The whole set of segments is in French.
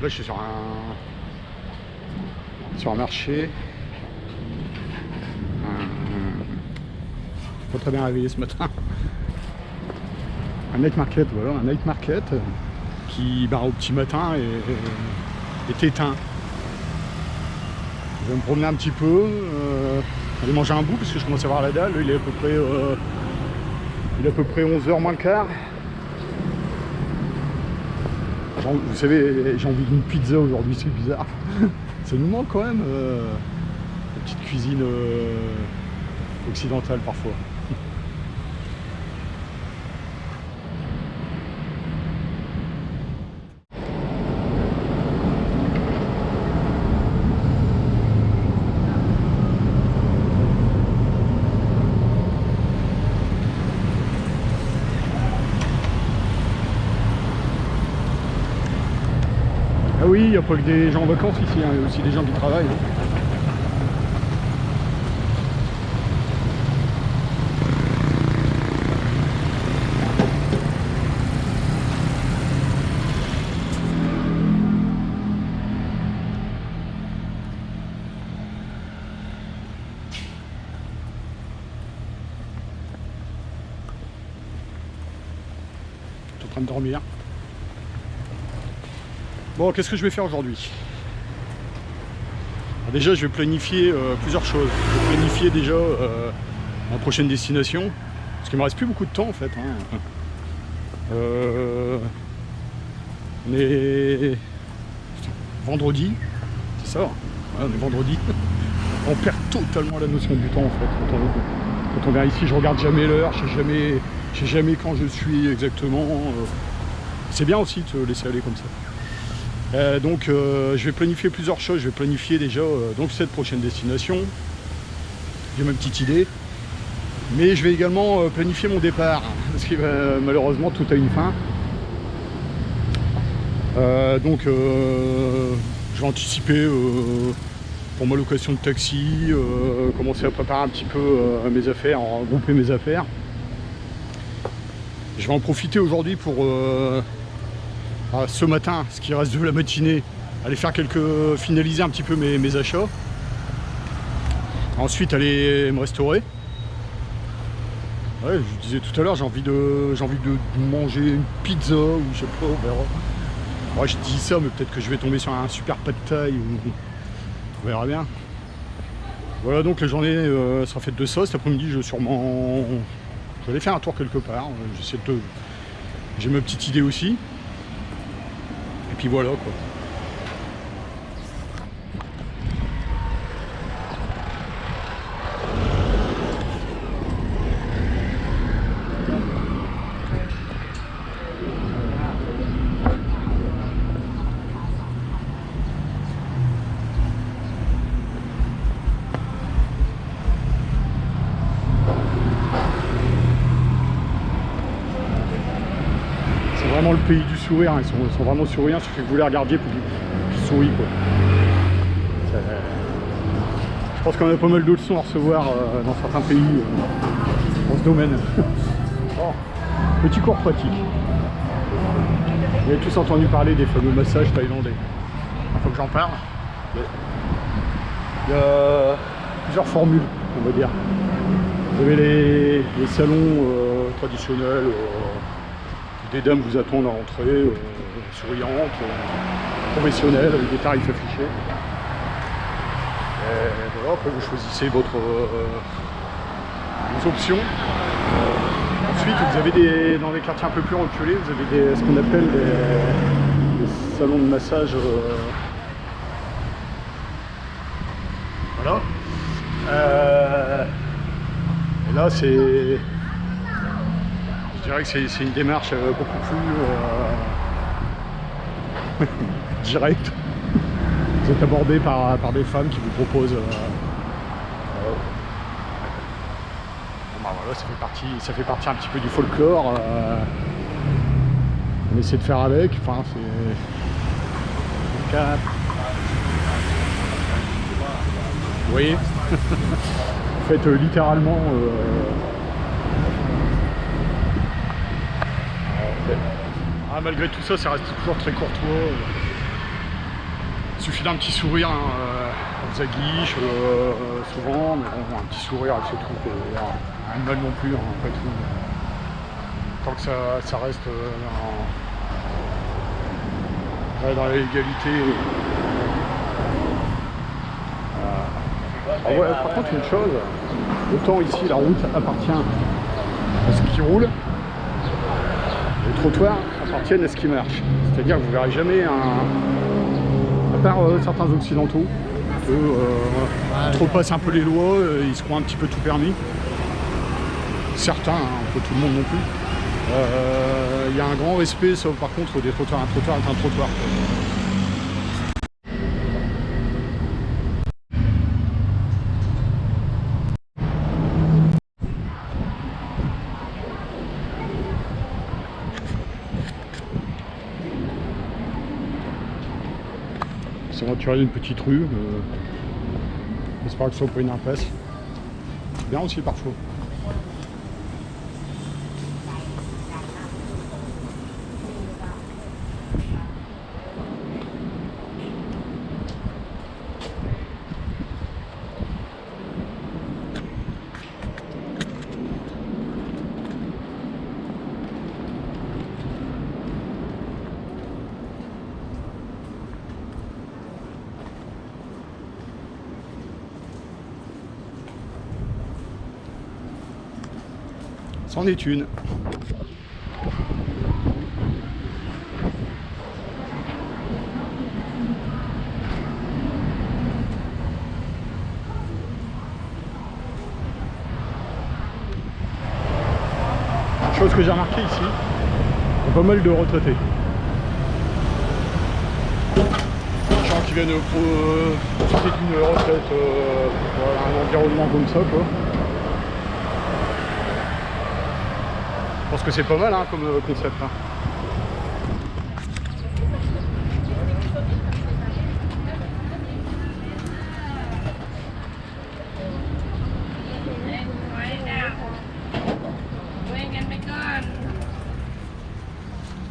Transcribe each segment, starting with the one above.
Là je suis sur un marché. Pas très bien réveillé ce matin. Un night market, voilà, un night market qui au petit matin est éteint. Je vais me promener un petit peu, aller manger un bout parce que je commence à voir la dalle. Il est à peu près 11h moins le quart. Vous savez, j'ai envie d'une pizza aujourd'hui, c'est bizarre. Ça nous manque quand même, la petite cuisine occidentale parfois. Ah oui, il n'y a pas que des gens en vacances ici, hein, il y a aussi des gens qui travaillent. Je suis en train de dormir. Bon, qu'est-ce que je vais faire aujourd'hui? Déjà, je vais planifier plusieurs choses. Je vais planifier déjà ma prochaine destination, parce qu'il me reste plus beaucoup de temps en fait. Hein. On est vendredi, c'est ça? Ouais, on est vendredi. On perd totalement la notion du temps en fait. Quand on vient ici, je regarde jamais l'heure, je sais jamais quand je suis exactement. C'est bien aussi de se laisser aller comme ça. Donc je vais planifier plusieurs choses. Je vais planifier déjà donc cette prochaine destination. J'ai ma petite idée. Mais je vais également planifier mon départ. Parce que malheureusement tout a une fin. Donc je vais anticiper pour ma location de taxi, commencer à préparer un petit peu mes affaires, regrouper mes affaires. Je vais en profiter aujourd'hui pour ce matin, ce qui reste de la matinée, aller faire finaliser un petit peu mes achats. Ensuite aller me restaurer. Ouais, je disais tout à l'heure, j'ai envie de manger une pizza ou je sais pas, on verra. Ouais, je dis ça, mais peut-être que je vais tomber sur un super pad thai ou on verra bien. Voilà, donc la journée sera faite de ça. Cet après-midi, je vais aller faire un tour quelque part. J'ai ma petite idée aussi. Et puis voilà quoi. Vraiment le pays du sourire, ils sont vraiment souriants, il suffit que vous les regardiez pour qu'ils sourient quoi. Je pense qu'on a pas mal de leçons à recevoir dans certains pays dans ce domaine. Oh, petit cours pratique. Vous avez tous entendu parler des fameux massages thaïlandais. Il faut que j'en parle. Il y a plusieurs formules, on va dire. Vous avez les salons traditionnels. Des dames vous attendent à l'entrée, souriantes, professionnelles, avec des tarifs affichés. Et voilà, après vous choisissez vos options. Ensuite, vous avez dans les quartiers un peu plus reculés, vous avez ce qu'on appelle des salons de massage. Voilà. Et là, je dirais que c'est une démarche beaucoup plus directe. Vous êtes abordé par des femmes qui vous proposent. Bon, voilà, ça fait partie un petit peu du folklore. On essaie de faire avec. Enfin, c'est. Vous voyez. En fait, littéralement. Malgré tout ça, ça reste toujours très courtois. Il suffit d'un petit sourire, hein, on vous aguiche souvent, mais bon, un petit sourire avec ce truc, rien de mal non plus, hein, après tout. Tant que ça reste dans la légalité. Ah ouais, par contre, une chose, autant ici la route appartient à ce qui roule, les trottoirs appartiennent à ce qui marche. C'est-à-dire que vous ne verrez jamais à part certains occidentaux, trop passent un peu les lois, ils se croient un petit peu tout permis. Certains, hein, un peu tout le monde non plus. Il y a un grand respect, sauf par contre des trottoirs. Un trottoir est un trottoir. C'est retiré d'une petite rue. J'espère que ce soit pas une impasse. C'est bien aussi parfois. C'en est une. Chose que j'ai remarqué ici, il y a pas mal de retraités. Des gens qui viennent profiter d'une retraite, voilà, un environnement comme ça, quoi. Je pense que c'est pas mal hein, comme concept. Hein.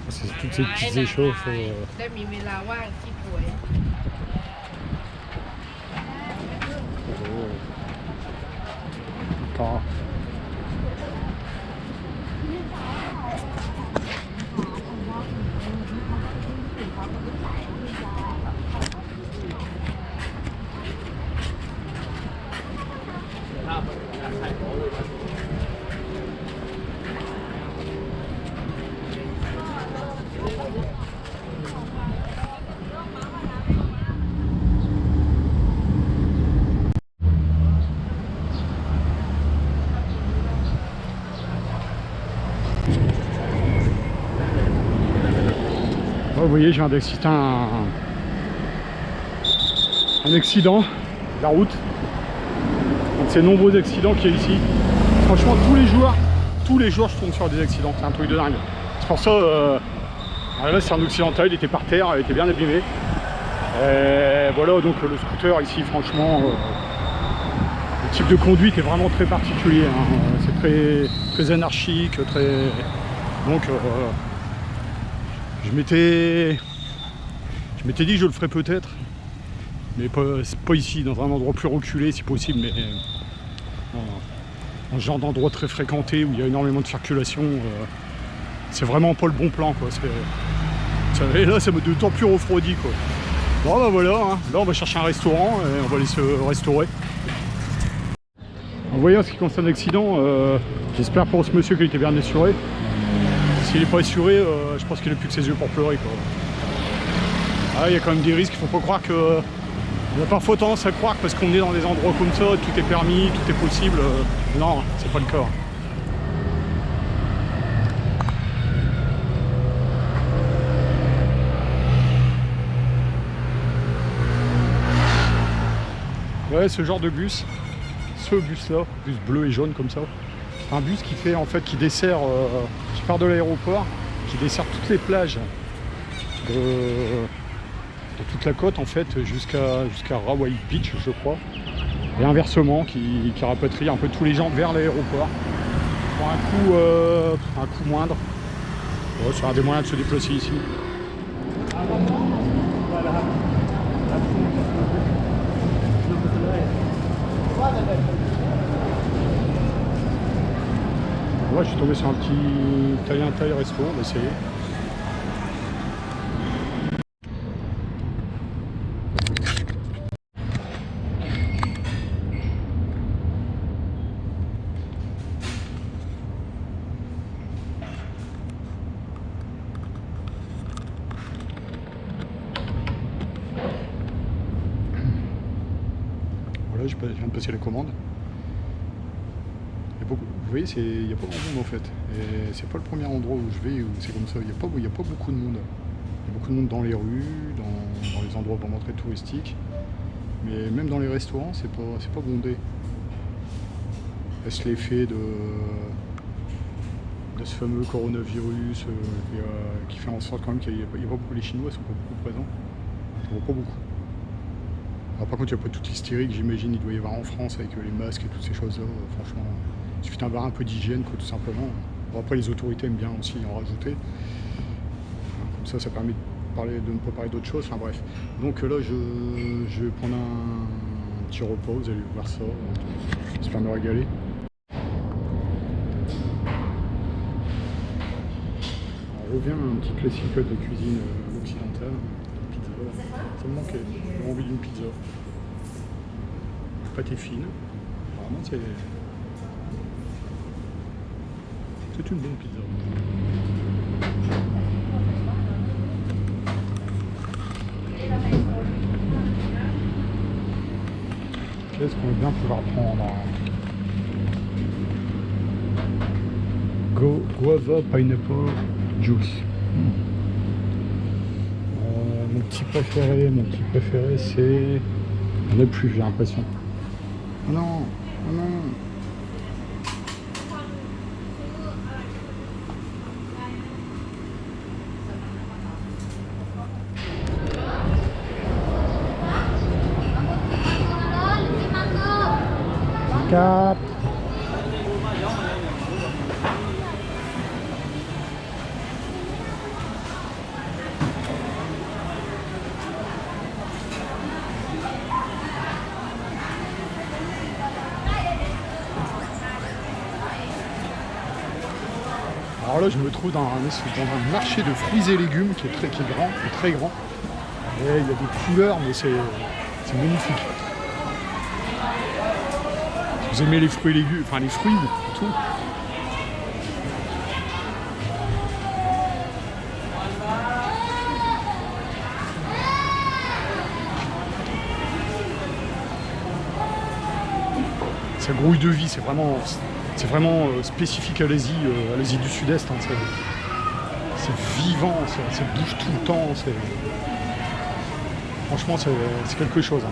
C'est toutes ces petites échauffes. Vous voyez, je viens d'assister à un accident de la route. Donc ces nombreux accidents qu'il y a ici. Franchement, tous les jours, je tombe sur des accidents. C'est un truc de dingue. C'est pour ça, là, c'est un occidental, il était par terre, il était bien abîmé. Et voilà, donc le scooter ici, franchement, le type de conduite est vraiment très particulier. Hein. C'est très anarchique, très. Donc. Je m'étais dit que je le ferais peut-être, mais pas ici, dans un endroit plus reculé si possible, mais dans ce genre d'endroit très fréquenté où il y a énormément de circulation, c'est vraiment pas le bon plan, quoi. Et là, ça me d'autant plus refroidi, quoi. Bon bah voilà, hein. Là on va chercher un restaurant et on va aller se restaurer. En voyant ce qui concerne l'accident, j'espère pour ce monsieur qu'il était bien assuré. S'il n'est pas assuré, je pense qu'il n'a plus que ses yeux pour pleurer, quoi. Ah, il y a quand même des risques, il ne faut pas croire que... Il a parfois tendance à croire que parce qu'on est dans des endroits comme ça, tout est permis, tout est possible. Non, c'est pas le cas. Ouais, ce genre de bus, ce bus-là, bus bleu et jaune comme ça, un bus qui fait en fait, qui dessert, qui part de l'aéroport, qui dessert toutes les plages de toute la côte en fait, jusqu'à Rawai Beach, je crois, et inversement, qui rapatrie un peu tous les gens vers l'aéroport pour un coût moindre. Ouais, c'est un des moyens de se déplacer ici. je suis tombé sur un petit italien taille resto, on va essayer. Voilà, je viens de passer la commande. Vous voyez, il n'y a pas grand monde en fait. Et c'est pas le premier endroit où je vais où c'est comme ça. Il n'y a pas beaucoup de monde. Il y a beaucoup de monde dans les rues, dans les endroits vraiment très touristiques. Mais même dans les restaurants, c'est pas bondé. Est-ce l'effet de ce fameux coronavirus qui fait en sorte quand même qu'il n'y a pas beaucoup, les Chinois sont pas beaucoup présents. Je vois pas beaucoup. Alors, par contre, il n'y a pas toute l'hystérie que j'imagine il doit y avoir en France avec les masques et toutes ces choses-là. Franchement, il suffit d'avoir un peu d'hygiène, tout simplement. Bon, après, les autorités aiment bien aussi en rajouter. Comme ça permet de ne pas parler d'autre chose. Enfin bref. Donc là, je vais prendre un petit repas. Vous allez voir ça. J'espère me régaler. On revient à un petit classique de cuisine occidentale. Pizza. Ça me manquait. J'ai envie d'une pizza. Pâté fine. Apparemment, c'est une bonne pizza. Qu'est-ce qu'on va bien pouvoir prendre? Guava Pineapple Juice. Mon petit préféré, c'est... Il n'y en a plus, j'ai l'impression. Oh non, oh non. Cap. Alors là, je me trouve dans un marché de fruits et légumes qui est très grand. Et il y a des couleurs, mais c'est magnifique. Si vous aimez les fruits et légumes, enfin les fruits, tout. Ça grouille de vie, c'est vraiment spécifique à l'Asie du Sud-Est. Hein, c'est vivant, ça bouge tout le temps. Franchement, c'est quelque chose. Hein,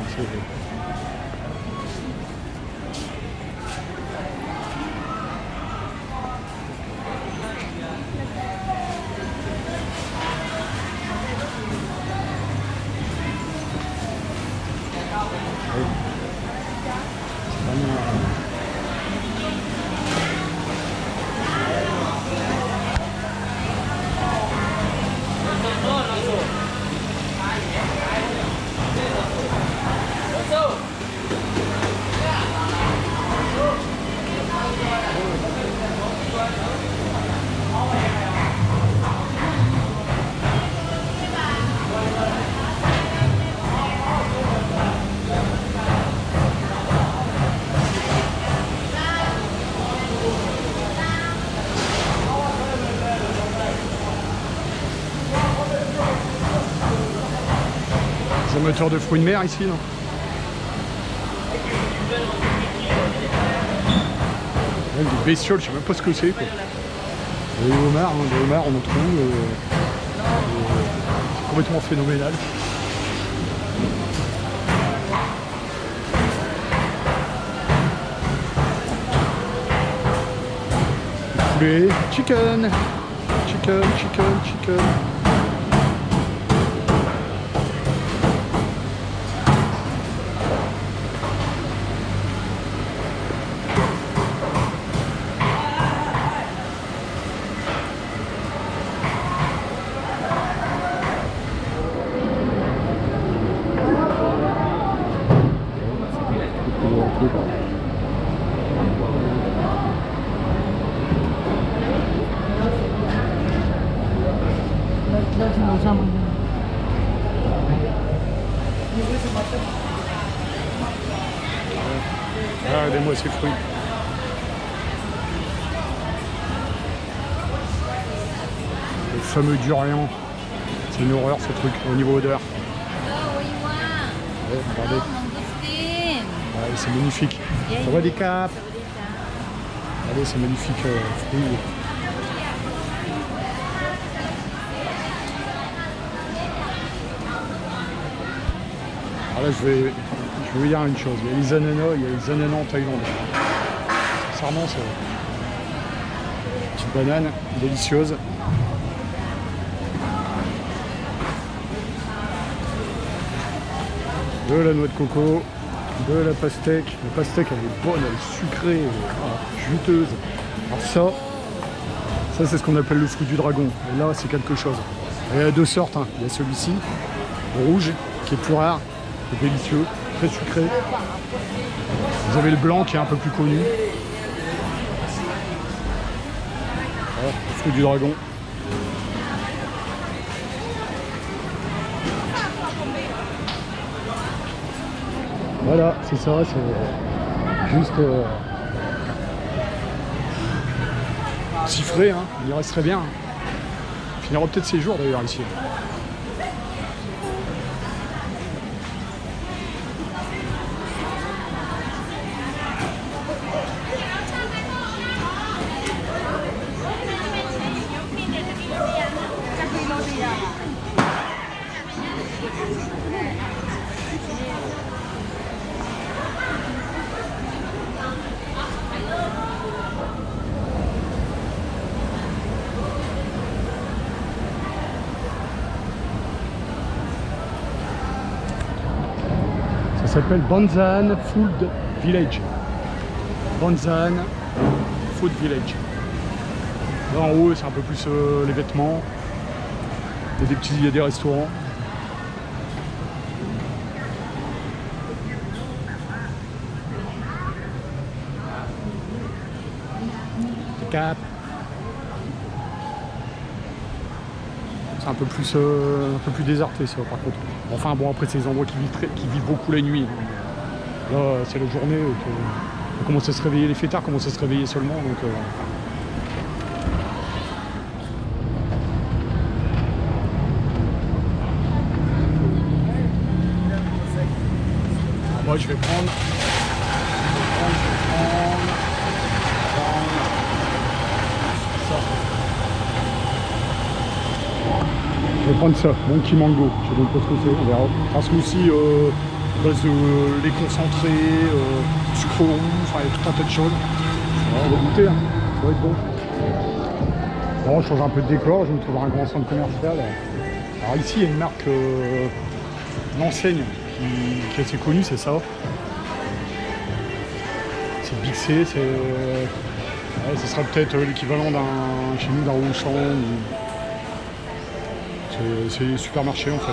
les amateurs de fruits de mer ici, non? Même des bestioles, je sais même pas ce que c'est. Des homards, on en trouve. C'est complètement phénoménal. Poulet, chicken. Ah, regardez-moi ces fruits. Le fameux durian. C'est une horreur ce truc au niveau odeur. Ouais, regardez. Ouais, c'est magnifique. Ça va des capes. Regardez, c'est magnifique fruits. Alors là, je vais vous dire une chose. Il y a les ananas en Thaïlande. Sincèrement, c'est une petite banane délicieuse. De la noix de coco, de la pastèque. La pastèque, elle est bonne, elle est sucrée, juteuse. Alors ça c'est ce qu'on appelle le fruit du dragon. Et là, c'est quelque chose. Et il y a deux sortes. Hein. Il y a celui-ci, rouge, qui est plus rare, qui est délicieux, très sucré. Vous avez le blanc qui est un peu plus connu. Voilà, le fruit du dragon. Voilà, c'est ça, c'est juste si frais, hein, il y resterait bien. Il finira peut-être ses jours d'ailleurs ici. Ça s'appelle Banzan Food Village. Banzan Food Village. Là en haut c'est un peu plus les vêtements. Il y a des restaurants. Des capes. C'est un peu plus déserté ça par contre. Enfin bon, après c'est des endroits qui vivent beaucoup la nuit. Là c'est la journée, on commence à se réveiller, les fêtards commencent à se réveiller seulement. Donc, moi je vais prendre ça. Je vais prendre ça, Monkey Mango. Je sais pas trop ce que c'est, on verra. Un smoothie base de lait concentré, sucre roux, enfin il y a tout un tas de choses. On va goûter, hein. Ça va être bon. Bon, je change un peu de décor, je me trouve dans un grand centre commercial. Alors ici il y a une marque, une enseigne qui est assez connue, c'est ça. C'est Big C, c'est. Ouais, ce sera peut-être l'équivalent chez nous d'un Auchan. C'est supermarché en fait.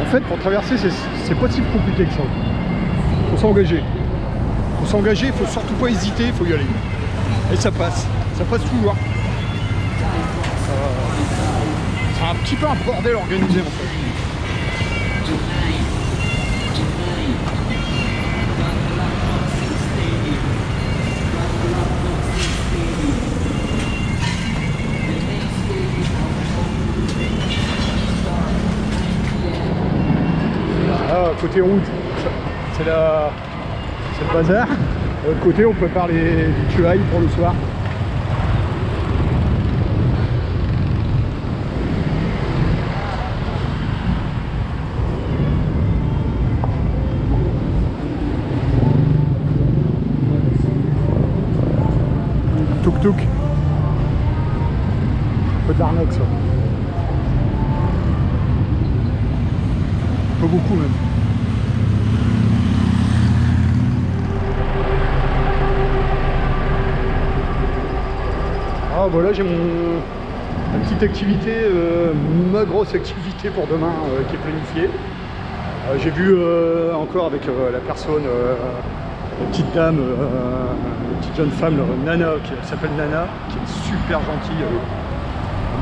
fait, pour traverser, c'est pas si compliqué que ça. Faut s'engager. Faut s'engager, faut surtout pas hésiter, faut y aller. Et ça passe toujours. C'est un petit peu un bordel organisé en fait. Ah, côté route, c'est le bazar. De l'autre côté, on prépare les tuailles pour le soir. Tuk-tuk. Un peu d'arnaque ça. Pas beaucoup même. Ah voilà, j'ai ma petite activité, ma grosse activité pour demain qui est planifiée. J'ai vu encore avec la personne, la petite dame, la petite jeune femme, Nana, qui s'appelle Nana, qui est super gentille.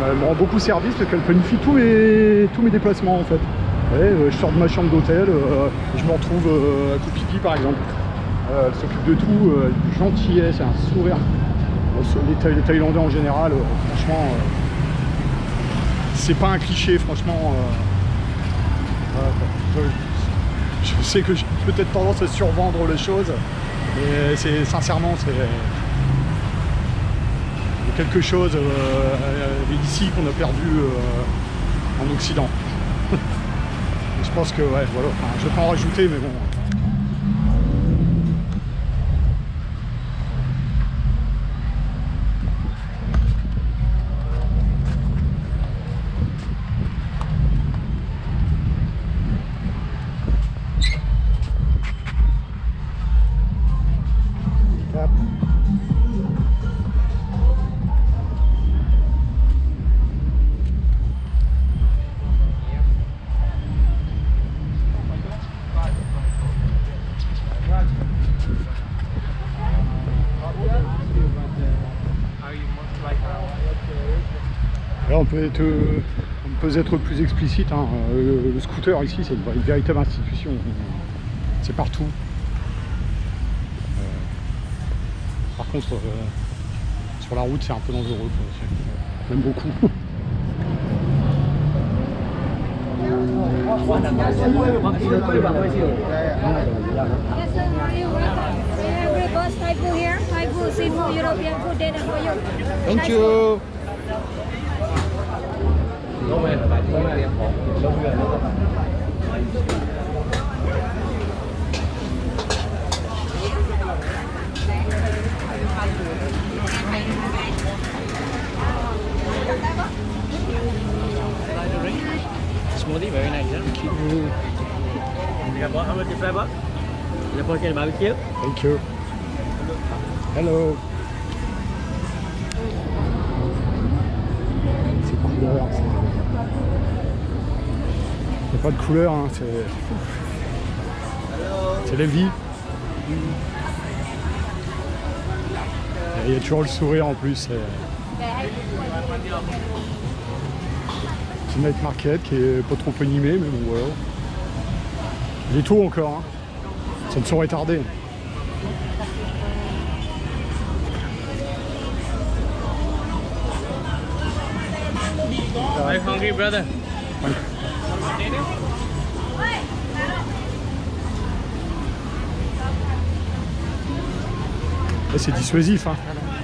Elle me rend beaucoup service parce qu'elle planifie tous mes déplacements en fait. Et, je sors de ma chambre d'hôtel, je me retrouve à Koupiki par exemple. Elle s'occupe de tout, gentillesse, un sourire. Les Thaïlandais en général, franchement, c'est pas un cliché, franchement. Je sais que j'ai peut-être tendance à survendre les choses, mais sincèrement, c'est quelque chose ici qu'on a perdu en Occident. Je pense que, ouais, voilà, enfin, je vais pas en rajouter, mais bon. Là, on peut être plus explicite, hein. Le scooter ici, c'est une véritable institution. C'est partout. Par contre, sur la route, c'est un peu dangereux, quoi. Même beaucoup. Thank you. Smoothie, very nice. Huh? Thank you. How much the flavor? The pork barbecue. Thank you. Hello. Ces couleurs, il n'y a pas de couleur, hein, c'est la vie. Il y a toujours le sourire en plus. Petit night market qui est pas trop animé, mais bon voilà. Il est tôt encore, hein. Ça ne saurait tarder. Are you hungry, brother? Là, c'est dissuasif, hein.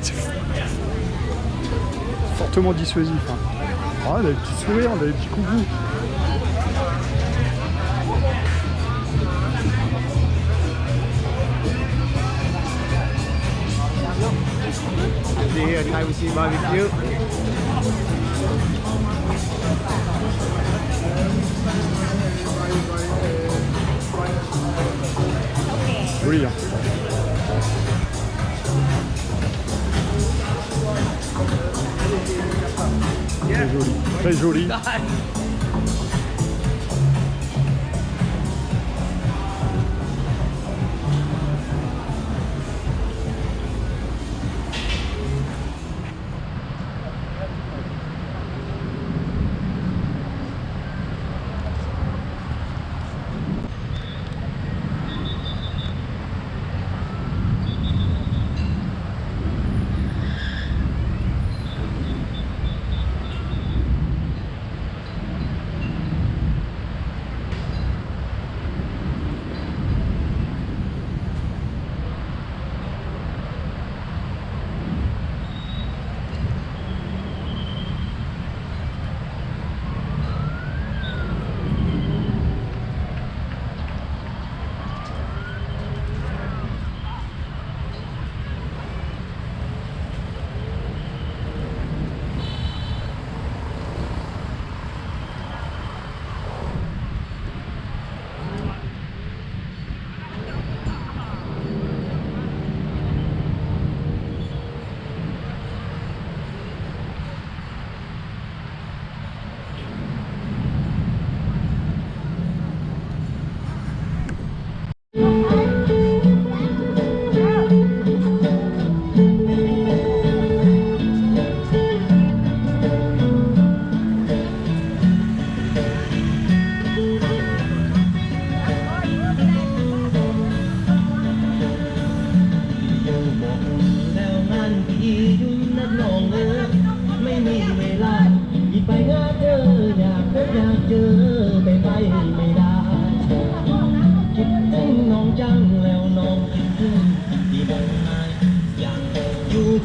C'est fortement dissuasif, hein. Ah, on a des petits sourires, on a des petits coucous. Here, Thai barbecue. Joli, hein. Très joli, très joli.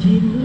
ชิ้น